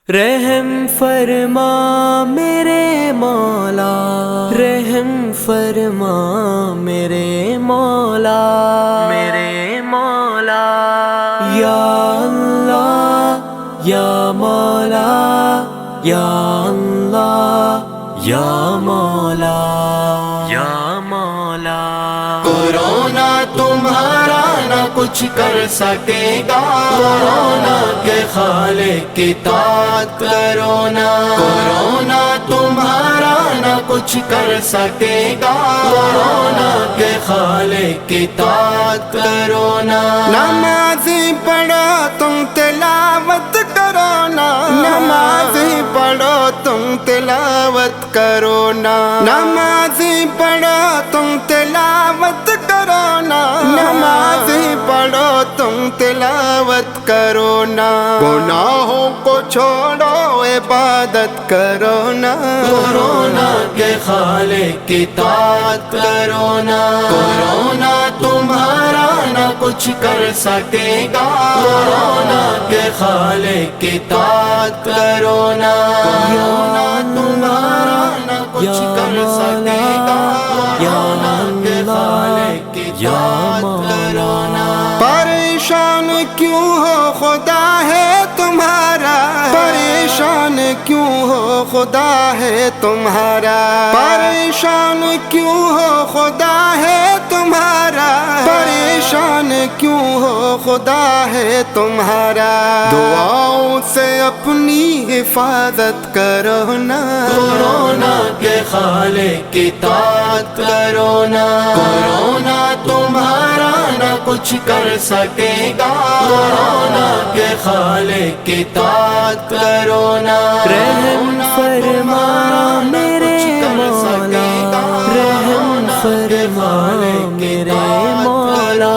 رحم فرما میرے مولا، رحم فرما میرے مولا، میرے مولا، یا اللہ یا مولا، یا اللہ یا مولا، یا مولا۔ کورونا تمہارا نہ کچھ کر سکے گا، کورونا کے خالق کی اطاعت کرو نا۔ کورونا تمہارا نہ کچھ کر سکے گا، کورونا کے خالق کی اطاعت کرو نا۔ نمازی پڑھو تم تلاوت کرو نا، نمازی پڑھو تم تلاوت کرو نا، نمازی پڑھو تم تلاوت کرو نا، نمازی پڑھو تم تلاوت کرو نا۔ گناہوں کو چھوڑو عبادت کرو نا، کورونا کے خالق کی اطاعت کرو نا۔ کورونا تمہارا نہ کچھ کر سکے گا، کورونا کے خالق کی اطاعت کرو نا۔ کورونا تمہارا نہ کچھ کر سکے گا، کورونا کے خالق کی اطاعت کرو نا۔ پریشان کیوں ہو خدا ہے تمہارا، پریشان کیوں ہو خدا ہے تمہارا، پریشان کیوں ہو خدا ہے تمہارا، پریشان کیوں ہو خدا ہے تمہارا۔ دعاؤں سے اپنی حفاظت کرو نا، کورونا کے خالق کی اطاعت کرو نا۔ کورونا تمہارا نہ کچھ کر سکے گا، کورونا کے خالق کی اطاعت کرو نا۔ رحم فرما میرے مولا، رحم فرما میرے مولا۔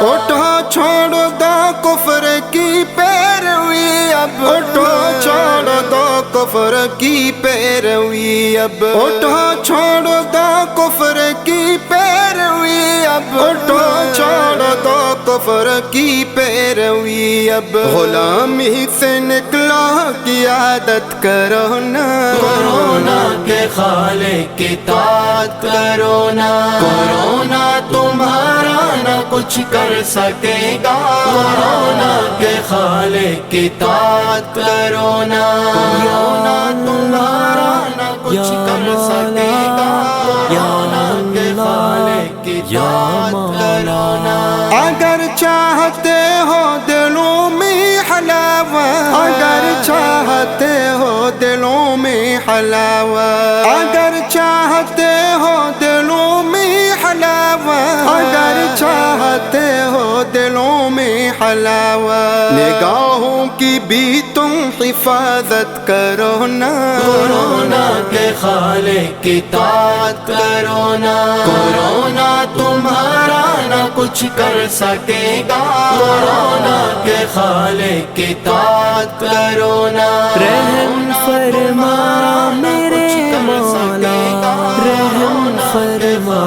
اٹھو چھوڑ دو کفر کی پیروی اب، اٹھو چھوڑ دو کفر کی پیروی اب، اٹھو چھوڑ دو کفر کی پیروی اب، اٹھو چھوڑ دو کفر کی پیروی اب۔ غلامی سے نکلو کی عادت کرو نا، کورونا کے خالق کی اطاعت کرو نا۔ کورونا تمہارا نہ کچھ کر سکے گا، کورونا کے خالق کی اطاعت کرو نا۔ کورونا تمہارا نہ کچھ کر سکے گا، کورونا کے خالق کی اطاعت کرو نا۔ اگر چاہتے ہو دلوں میں حلاوت، اگر چاہتے ہو دلوں میں حلاوت، اگر چاہتے ہو دلوں میں حلاوت، اگر چاہتے ہو دلوں میں حلاوت، نگاہوں کی بھی تم حفاظت کرو نا، کورونا کے خالق کی اطاعت کرو نا۔ کورونا تمہارا نہ کچھ کر سکے گا، کورونا کے خالق کی اطاعت کرو نا۔ رحم فرما میرے مولا، رحم فرما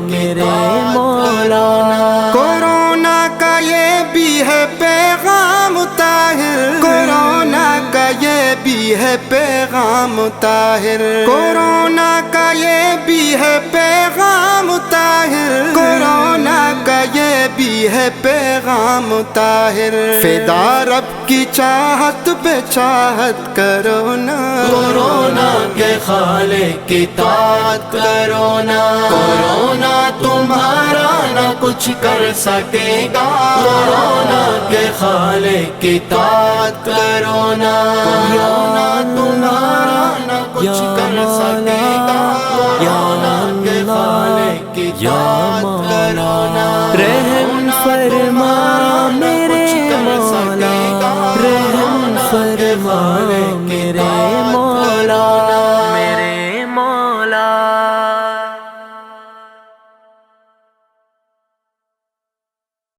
میرے مولا۔ کورونا کا یہ بھی ہے پیغام طاہر، کورونا کا یہ بھی ہے پیغام طاہر، کورونا کا یہ بھی ہے پیغام طاہر، کورونا کا یہ بھی ہے پیغام طاہر۔ فدا رب کی چاہت پہ چاہت کرو نا، کورونا کے خالق کی اطاعت کرو نا۔ کورونا تمہارا نہ کچھ کر سکے گا، کورونا کے خالق کی اطاعت کرو نا۔ کورونا تمہارا نہ کچھ کر سکے گا، کورونا کے خالق کی اطاعت کرو نا۔ رحم فرما میرے مولا، رحم فرما میرے